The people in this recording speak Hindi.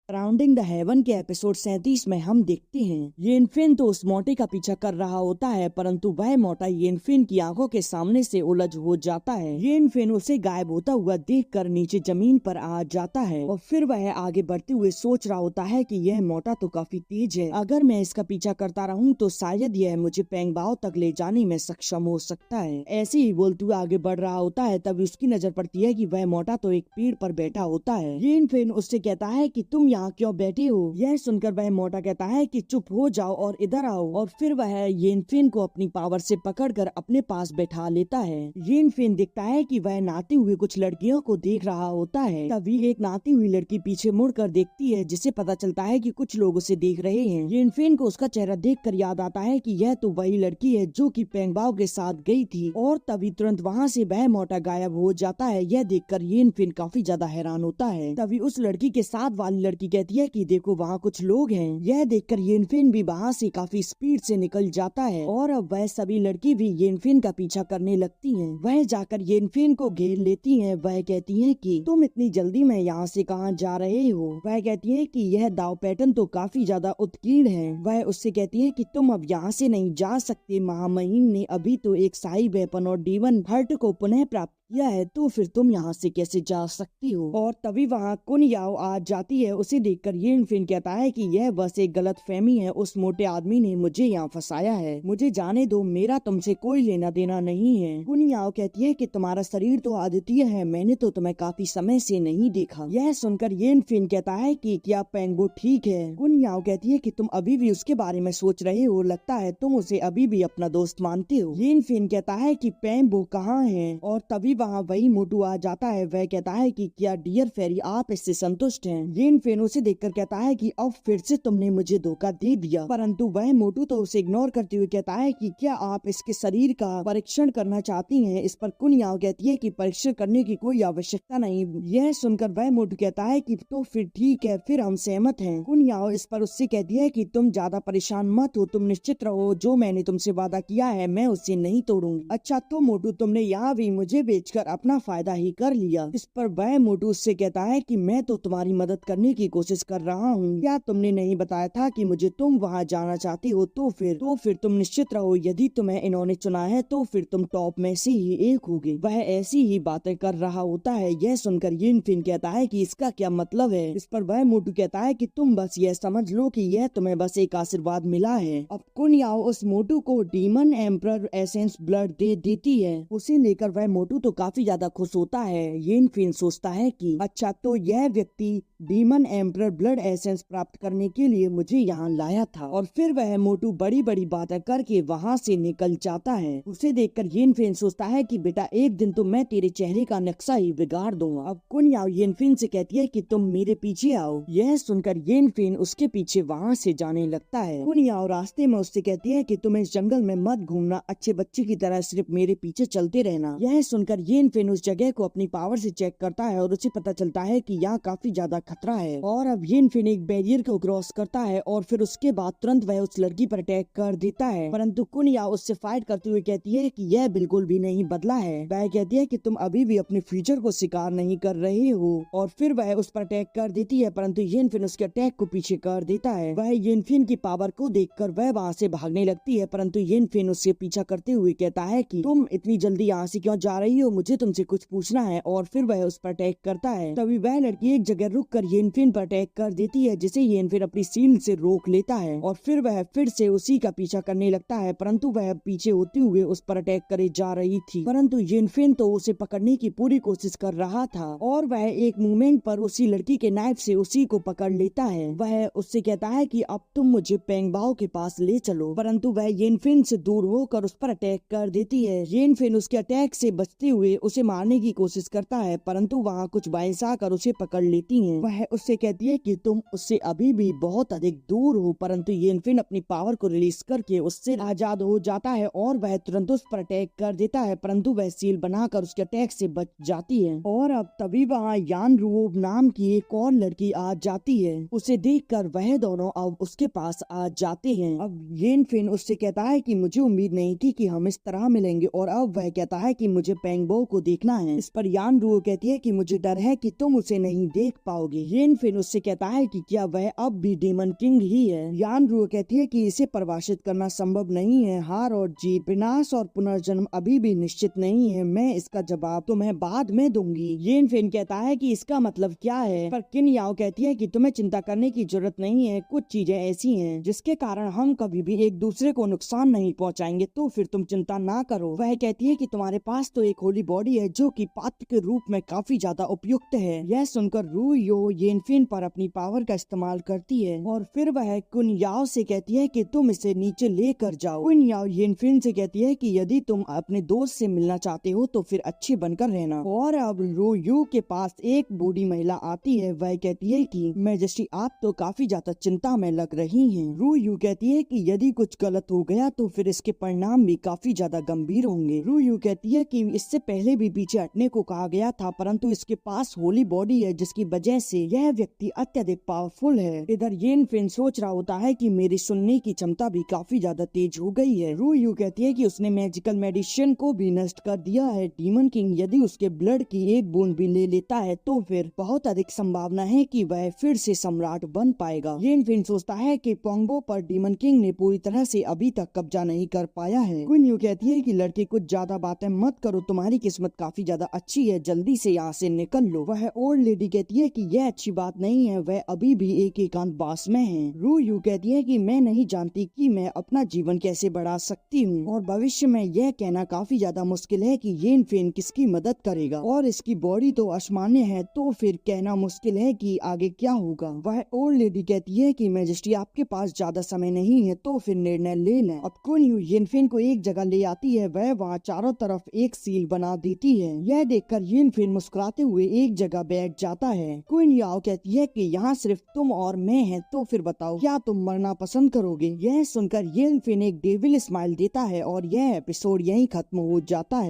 सराउंडिंग द हेवन के एपिसोड 37 में हम देखते हैं येनफिन तो उस मोटे का पीछा कर रहा होता है, परंतु वह मोटा येनफिन की आंखों के सामने से उलझ हो जाता है। येनफिन उसे गायब होता हुआ देखकर नीचे जमीन पर आ जाता है और फिर वह आगे बढ़ते हुए सोच रहा होता है कि यह मोटा तो काफी तेज है, अगर मैं इसका पीछा करता रहूं तो शायद यह मुझे पेंगबाओ तक ले जाने में सक्षम हो सकता है। ऐसे ही बोलते हुए आगे बढ़ रहा होता है, तभी उसकी नजर पड़ती है कि वह मोटा तो एक पेड़ पर बैठा होता है। येनफिन उससे कहता है कि तुम यहाँ क्यों बैठे हो। यह सुनकर वह मोटा कहता है कि चुप हो जाओ और इधर आओ, और फिर वह येनफिन को अपनी पावर से पकड़कर अपने पास बैठा लेता है। येनफिन दिखता है कि वह नहाते हुए कुछ लड़कियों को देख रहा होता है। तभी एक नहाती हुई लड़की पीछे मुड़कर देखती है, जिससे पता चलता है कि कुछ लोग उसे देख रहे हैं। येनफिन को उसका चेहरा देखकर याद आता है कि यह तो वही लड़की है जो कि पेंगबाओ के साथ गई थी, और तभी तुरंत वहाँ से वह मोटा गायब हो जाता है। यह देखकर येनफिन काफी ज्यादा हैरान होता है। तभी उस लड़की के साथ वाली लड़की कहती है कि देखो वहाँ कुछ लोग हैं। यह देखकर येनफिन भी वहाँ से काफी स्पीड से निकल जाता है और अब वह सभी लड़की भी येनफिन का पीछा करने लगती हैं। वह जाकर येनफिन को घेर लेती हैं। वह कहती हैं कि तुम इतनी जल्दी में यहाँ से कहाँ जा रहे हो। वह कहती है कि यह दाव पैटर्न तो काफी ज्यादा उत्कीर्ण है। वह उससे कहती है कि तुम अब यहाँ से नहीं जा सकते। महामहिम ने अभी तो एक शाही वेपन और डीवन हर्ट को पुनः प्राप्त किया है, तो फिर तुम यहाँ से कैसे जा सकती हो। और तभी वहाँ कुन याओ आ जाती है। उसे देखकर येनफिन कहता है कि यह बस एक गलत फहमी है, उस मोटे आदमी ने मुझे यहाँ फंसाया है, मुझे जाने दो, मेरा तुमसे कोई लेना देना नहीं है। कुन याओ कहती है कि तुम्हारा शरीर तो अद्वितीय है, मैंने तो तुम्हें काफी समय से नहीं देखा। यह सुनकर येनफिन कहता है कि क्या पेंगबो ठीक है। कुन याओ कहती है कि तुम अभी भी उसके बारे में सोच रहे हो, लगता है तुम उसे अभी भी अपना दोस्त मानते हो। येनफिन कहता है कि पेंगबो कहाँ है, और तभी वहाँ वही मोटू आ जाता है। वह कहता है कि क्या डियर फेरी आप इससे संतुष्ट हैं। येनफिन उसे देखकर कहता है कि अब फिर से तुमने मुझे धोखा दे दिया, परंतु वह मोटू तो उसे इग्नोर करते हुए कहता है कि क्या आप इसके शरीर का परीक्षण करना चाहती हैं। इस पर कुन याओ कहती है कि परीक्षण करने की कोई आवश्यकता नहीं। यह सुनकर वह मोटू कहता है कि तो फिर ठीक है, फिर हम सहमत हैं। कुन याओ इस पर उससे कहती है कि तुम ज्यादा परेशान मत हो, तुम निश्चित रहो, जो मैंने तुमसे वादा किया है मैं उससे नहीं तोड़ूंगी। अच्छा तो मोटू तुमने यहाँ भी मुझे बेचकर अपना फायदा ही कर लिया। इस पर वह मोटू उससे कहता है कि मैं तो तुम्हारी मदद करने की कोशिश कर रहा हूँ, क्या तुमने नहीं बताया था कि मुझे तुम वहाँ जाना चाहती हो। तो फिर तुम निश्चित रहो, यदि तुम्हें इन्होंने चुना है तो फिर तुम टॉप में से ही एक होगे। वह ऐसी ही बातें कर रहा होता है। यह सुनकर येनफिन कहता है कि इसका क्या मतलब है। इस पर वह मोटू कहता है कि तुम बस यह समझ लो कि यह तुम्हें बस एक आशीर्वाद मिला है। अब कुन याओ उस मोटू को डीमन एम्परर एसेंस ब्लड दे देती है। उसे लेकर वह मोटू तो काफी ज्यादा खुश होता है। येनफिन सोचता है कि अच्छा तो यह व्यक्ति डीमन एम्परर ब्लड एसेंस प्राप्त करने के लिए मुझे यहाँ लाया था। और फिर वह मोटू बड़ी बड़ी बातें करके वहाँ से निकल जाता है। उसे देखकर येनफिन सोचता है कि बेटा एक दिन तो मैं तेरे चेहरे का नक्शा ही बिगाड़ दूंगा। अब कुन याओ येनफिन से कहती है कि तुम मेरे पीछे आओ। यह सुनकर येनफिन उसके पीछे वहाँ से जाने लगता है। कुन याओ रास्ते में उससे कहती है कि तुम इस जंगल में मत घूमना, अच्छे बच्चे की तरह सिर्फ मेरे पीछे चलते रहना। यह सुनकर येनफिन उस जगह को अपनी पावर से चेक करता है और उसे पता चलता है कि यहाँ काफी ज्यादा खतरा है। और अब येनफिन एक बैरियर को क्रॉस करता है और फिर उसके बाद तुरंत वह उस लड़की पर अटैक कर देता है, परंतु कुन याओ उससे फाइट करते हुए कहती है कि यह बिल्कुल भी नहीं बदला है। वह कहती है कि तुम अभी भी अपने फ्यूचर को स्वीकार नहीं कर रहे हो, और फिर वह उस पर अटैक कर देती है, परंतु येनफिन उसके अटैक को पीछे कर देता है। वह येनफिन की पावर को देखकर वह वहाँ से भागने लगती है, परंतु येनफिन उससे पीछा करते हुए कहता है कि तुम इतनी जल्दी यहाँ से क्यों जा रही हो, मुझे तुमसे कुछ पूछना है। और फिर वह उस पर अटैक करता है। तभी वह लड़की एक जगह रुक कर येनफिन पर अटैक कर देती है, जिसे येनफिन अपनी शील्ड से रोक लेता है। और फिर वह फिर से उसी का पीछा करने लगता है, परंतु वह पीछे होते हुए उस पर अटैक करे जा रही थी, परंतु येनफिन तो उसे पकड़ने की पूरी कोशिश कर रहा था। और वह एक मूवमेंट पर उसी लड़की के नाइफ से उसी को पकड़ लेता है। वह उससे कहता है कि अब तुम मुझे पेंगबाओ के पास ले चलो, परंतु वह येनफिन से दूर होकर उस पर अटैक कर देती है। येनफिन उसके अटैक से बचते हुए उसे मारने की कोशिश करता है, परंतु वहाँ कुछ बाइंस आकर उसे पकड़ लेती हैं। वह उससे कहती है कि तुम उससे अभी भी बहुत अधिक दूर हो, परंतु येनफिन अपनी पावर को रिलीज करके उससे आजाद हो जाता है और वह तुरंत उस पर अटैक कर देता है, परंतु वह सील बनाकर उसके अटैक से बच जाती है। और अब तभी वहाँ यान रुओब नाम की एक और लड़की आ जाती है। उसे देखकर वह दोनों अब उसके पास आ जाते हैं। अब येनफिन उससे कहता है कि मुझे उम्मीद नहीं थी कि हम इस तरह मिलेंगे, और अब वह कहता है कि मुझे पेंगबो बो को देखना है। इस पर यान रुओ कहती है कि मुझे डर है कि तुम उसे नहीं देख पाओगे। येन फिन उससे कहता है कि क्या वह अब भी डेमन किंग ही है। यान रुओ कहती है कि इसे परिभाषित करना संभव नहीं है। हार और जीत, विनाश और पुनर्जन्म अभी भी निश्चित नहीं है। मैं इसका जवाब तुम्हें बाद में दूंगी। येन फिन कहता है कि इसका मतलब क्या है, पर किन याओ कहती है कि तुम्हें चिंता करने की जरूरत नहीं है। कुछ चीजें ऐसी हैं जिसके कारण हम कभी भी एक दूसरे को नुकसान नहीं पहुंचाएंगे, तो फिर तुम चिंता ना करो। वह कहती है कि तुम्हारे पास तो एक होली बॉडी है जो कि पात्र के रूप में काफी ज्यादा उपयुक्त है। यह सुनकर रू यो येन फिन पर अपनी पावर का इस्तेमाल करती है और फिर वह कुन याओ से कहती है कि तुम इसे नीचे लेकर जाओ। कुन याओ येन फिन से कहती है कि यदि तुम अपने दोस्त से मिलना चाहते हो तो फिर अच्छे बनकर रहना। और अब रू यू के पास एक बूढ़ी महिला आती है। वह कहती है कि मैजेस्टी आप तो काफी ज्यादा चिंता में लग रही हैं। रू यू कहती है कि यदि कुछ गलत हो गया तो फिर इसके परिणाम भी काफी ज्यादा गंभीर होंगे। रू यू कहती है कि इससे पहले भी पीछे हटने को कहा गया था, परंतु इसके पास होली बॉडी है जिसकी वजह से यह व्यक्ति अत्यधिक पावरफुल है। इधर येन फिन सोच रहा होता है कि मेरी सुनने की क्षमता भी काफी ज्यादा तेज हो गई है। रू यू कहती है कि उसने मैजिकल मेडिसिन को भी नष्ट कर दिया है। डीमन किंग यदि उसके ब्लड की एक बूंद भी ले लेता है तो फिर बहुत अधिक संभावना है कि वह फिर से सम्राट बन पाएगा। येन फिन सोचता है कि पोंगो पर डीमन किंग ने पूरी तरह से अभी तक कब्जा नहीं कर पाया है। क्वीन यू कहती है कि लड़के कुछ ज्यादा बातें मत करो, तुम्हारी किस्मत काफी ज्यादा अच्छी है, जल्दी से यहाँ से निकल लो। वह ओल्ड लेडी कहती है कि यह अच्छी बात नहीं है, वह अभी भी एक एकांतवास में है। रू यू कहती है कि मैं नहीं जानती कि मैं अपना जीवन कैसे बढ़ा सकती हूँ और भविष्य में यह कहना काफी ज्यादा मुश्किल है कि येन फिन किसकी मदद करेगा और इसकी बॉडी तो असामान्य है, तो फिर कहना मुश्किल है कि आगे क्या होगा। वह ओल्ड लेडी कहती है कि मैजेस्टी आपके पास ज्यादा समय नहीं है, तो फिर निर्णय ले लें। अब क्वीन यू येन फिन को एक जगह ले आती है। वह वहाँ चारों तरफ एक सील बना देती है। यह देखकर येन फिन मुस्कुराते हुए एक जगह बैठ जाता है। क्वीन याओ कहती है कि यहाँ सिर्फ तुम और मैं हैं, तो फिर बताओ क्या तुम मरना पसंद करोगे। यह सुनकर येन फिन एक डेविल स्माइल देता है और यह एपिसोड यहीं खत्म हो जाता है।